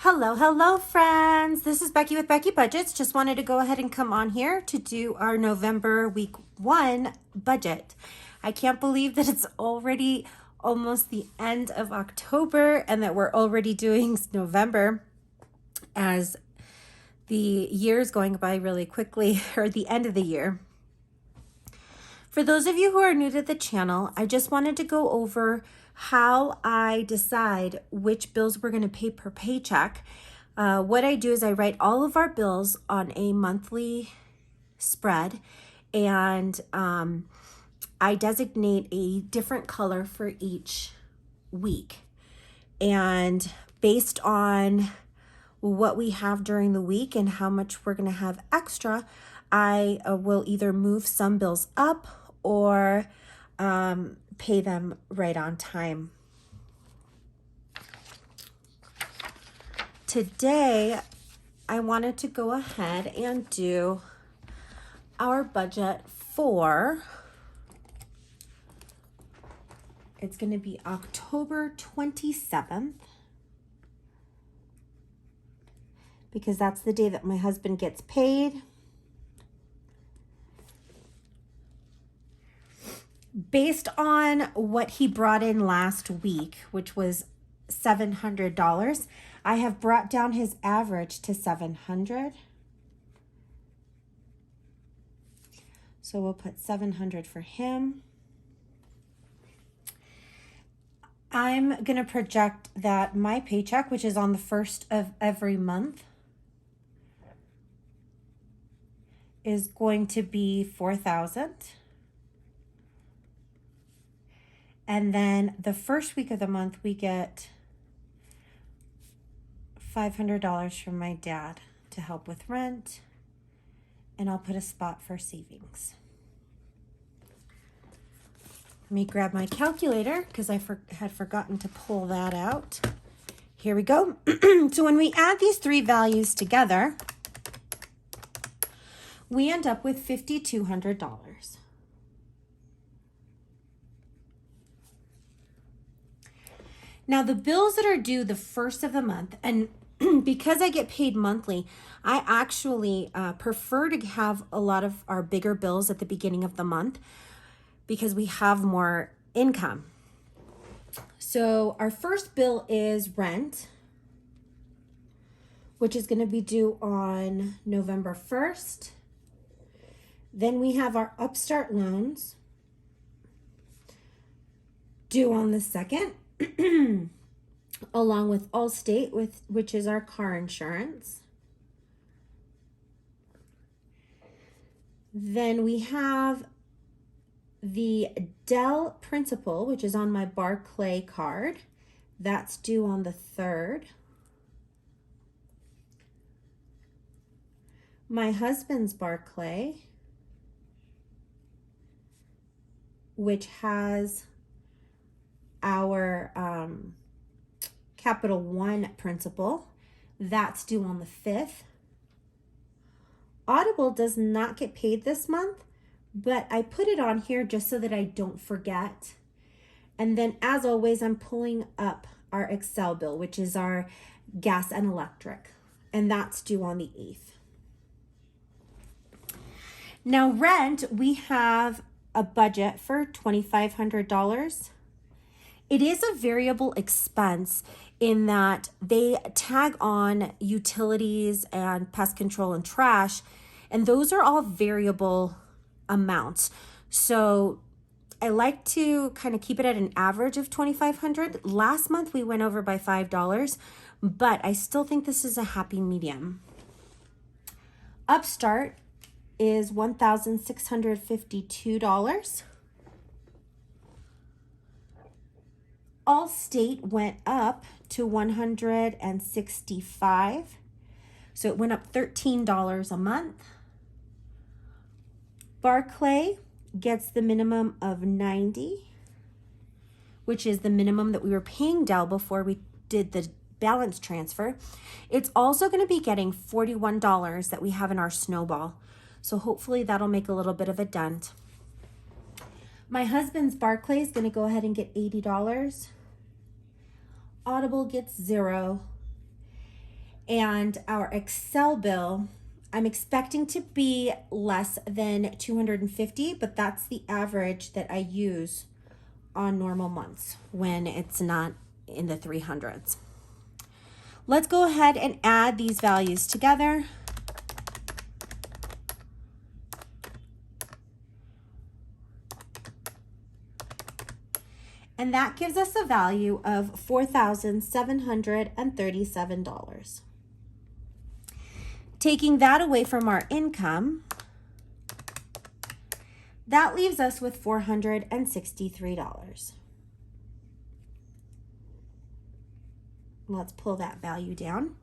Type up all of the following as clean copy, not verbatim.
Hello, friends. This is Becky with Becky Budgets. Just wanted to go ahead and come on here to do our November week 1 budget. I can't believe that it's already almost the end of October and that we're already doing November, as the year is going by really quickly, or the end of the year. For those of you who are new to the channel, I just wanted to go over how I decide which bills we're going to pay per paycheck. What I do is I write all of our bills on a monthly spread, and I designate a different color for each week. And based on what we have during the week and how much we're going to have extra, I will either move some bills up or pay them right on time. Today, I wanted to go ahead and do our budget for, it's going to be October 27th, because that's the day that my husband gets paid. Based on what he brought in last week, which was $700, I have brought down his average to $700. So we'll put $700 for him. I'm going to project that my paycheck, which is on the 1st of every month, is going to be $4,000. And then the first week of the month, we get $500 from my dad to help with rent. And I'll put a spot for savings. Let me grab my calculator because I had forgotten to pull that out. Here we go. So when we add these three values together, we end up with $5,200. Now, the bills that are due the first of the month, and because I get paid monthly, I actually prefer to have a lot of our bigger bills at the beginning of the month because we have more income. So our first bill is rent, which is going to be due on November 1st. Then we have our Upstart loans due on the 2nd. Along with Allstate, which is our car insurance. Then we have the Dell principal, which is on my Barclay card. That's due on the 3rd. My husband's Barclay, which has our Capital One principal, that's due on the 5th. Audible does not get paid this month, but I put it on here just so that I don't forget. And then, as always, I'm pulling up our Excel bill, which is our gas and electric, and that's due on the 8th. Now, rent, we have a budget for $2,500. It is a variable expense in that they tag on utilities and pest control and trash, and those are all variable amounts. So I like to kind of keep it at an average of $2,500. Last month we went over by $5, but I still think this is a happy medium. Upstart is $1,652. Allstate went up to $165, so it went up $13 a month. Barclay gets the minimum of $90, which is the minimum that we were paying Dell before we did the balance transfer. It's also going to be getting $41 that we have in our snowball, so hopefully that'll make a little bit of a dent. My husband's Barclay is going to go ahead and get $80. Audible gets $0. And our Excel bill, I'm expecting to be less than 250, but that's the average that I use on normal months when it's not in the 300s. Let's go ahead and add these values together. And that gives us a value of $4,737. Taking that away from our income, that leaves us with $463. Let's pull that value down.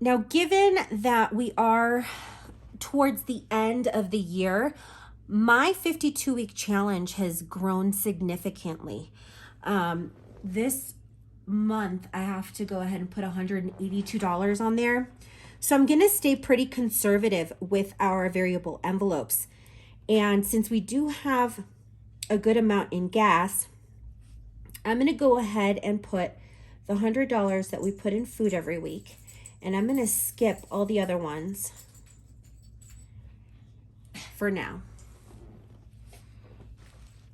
Now, given that we are towards the end of the year, my 52-week challenge has grown significantly. This month, I have to go ahead and put $182 on there. So I'm going to stay pretty conservative with our variable envelopes. And since we do have a good amount in gas, I'm going to go ahead and put the $100 that we put in food every week. And I'm going to skip all the other ones for now.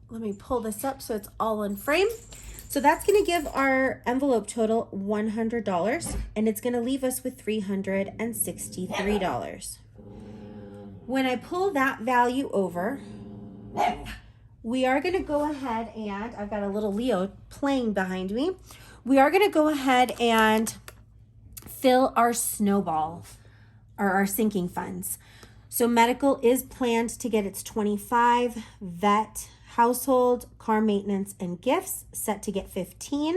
Let me pull this up so it's all in frame. So that's going to give our envelope total $100, and it's going to leave us with $363. When I pull that value over, we are going to go ahead and, I've got a little Leo playing behind me. We are going to go ahead and fill our snowball or our sinking funds. So medical is planned to get its 25, vet, household, car maintenance, and gifts set to get 15.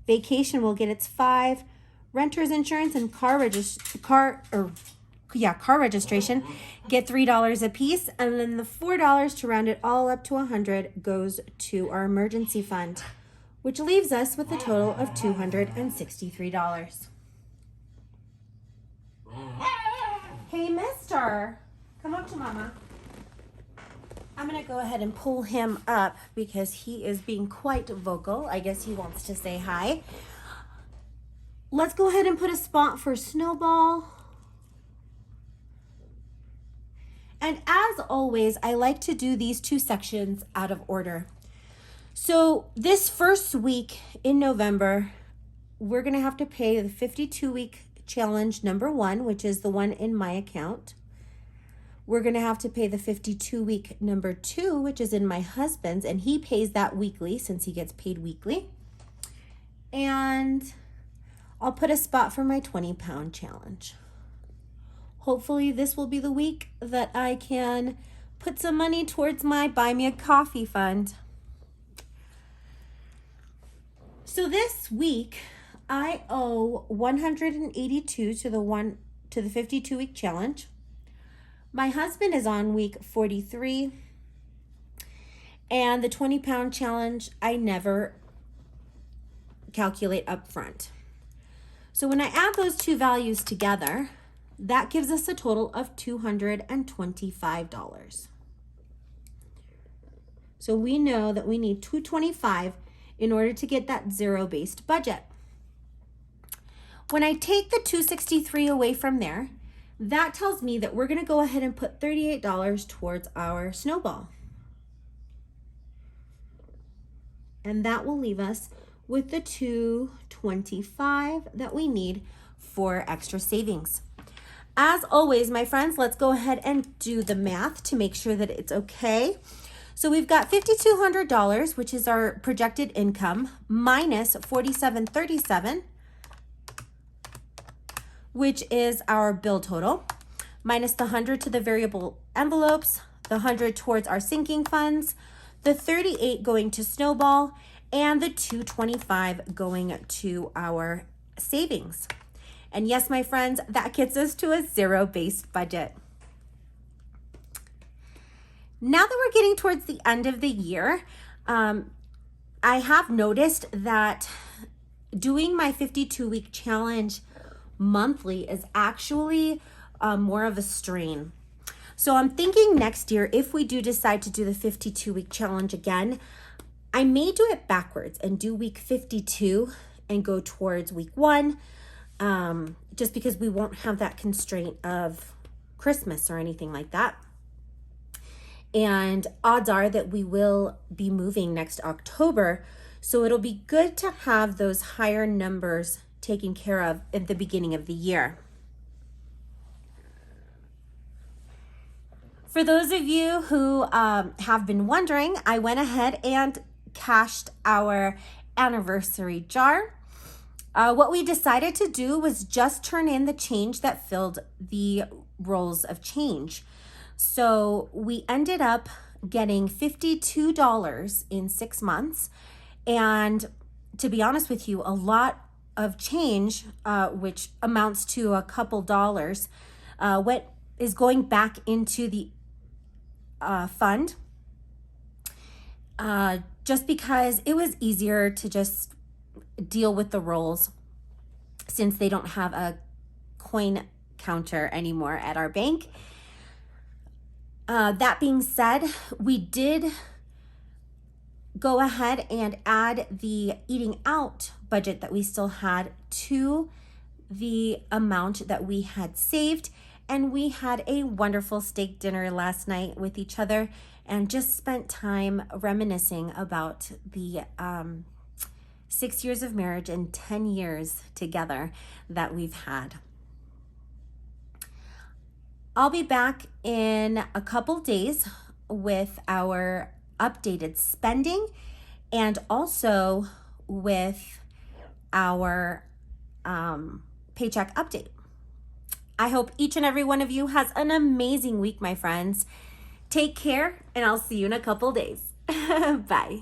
Vacation will get its 5. Renter's insurance and car registration get $3 a piece, and then the $4 to round it all up to 100 goes to our emergency fund, which leaves us with a total of $263. Hey, mister, come up to mama. I'm going to go ahead and pull him up because he is being quite vocal. I guess he wants to say hi. Let's go ahead and put a spot for Snowball. And as always, I like to do these two sections out of order. So this first week in November, we're going to have to pay the 52-week challenge number 1, which is the one in my account. We're going to have to pay the 52-week number 2, which is in my husband's, and he pays that weekly since he gets paid weekly. And I'll put a spot for my 20-pound challenge. Hopefully this will be the week that I can put some money towards my Buy Me a Coffee fund. So this week I owe $182 to the 52-week challenge. My husband is on week 43, and the 20-pound challenge I never calculate up front. So when I add those two values together, that gives us a total of $225. So we know that we need $225 in order to get that zero-based budget. When I take the $263 away from there, that tells me that we're going to go ahead and put $38 towards our snowball. And that will leave us with the $225 that we need for extra savings. As always, my friends, let's go ahead and do the math to make sure that it's okay. So we've got $5,200, which is our projected income, minus $4,737, which is our bill total, minus the 100 to the variable envelopes, the 100 towards our sinking funds, the 38 going to snowball, and the 225 going to our savings. And yes, my friends, that gets us to a zero-based budget. Now that we're getting towards the end of the year, I have noticed that doing my 52-week challenge monthly is actually more of a strain. So I'm thinking next year, if we do decide to do the 52-week challenge again, I may do it backwards and do week 52 and go towards week 1, just because we won't have that constraint of Christmas or anything like that. And odds are that we will be moving next October, so it'll be good to have those higher numbers taken care of at the beginning of the year. For those of you who have been wondering, I went ahead and cashed our anniversary jar. What we decided to do was just turn in the change that filled the rolls of change. So we ended up getting $52 in 6 months. And to be honest with you, a lot of change, which amounts to a couple dollars, is going back into the fund, just because it was easier to just deal with the rolls since they don't have a coin counter anymore at our bank. That being said, we did go ahead and add the eating out budget that we still had to the amount that we had saved. And we had a wonderful steak dinner last night with each other and just spent time reminiscing about the 6 years of marriage and 10 years together that we've had. I'll be back in a couple days with our updated spending and also with our paycheck update. I hope each and every one of you has an amazing week, my friends. Take care, and I'll see you in a couple days. Bye.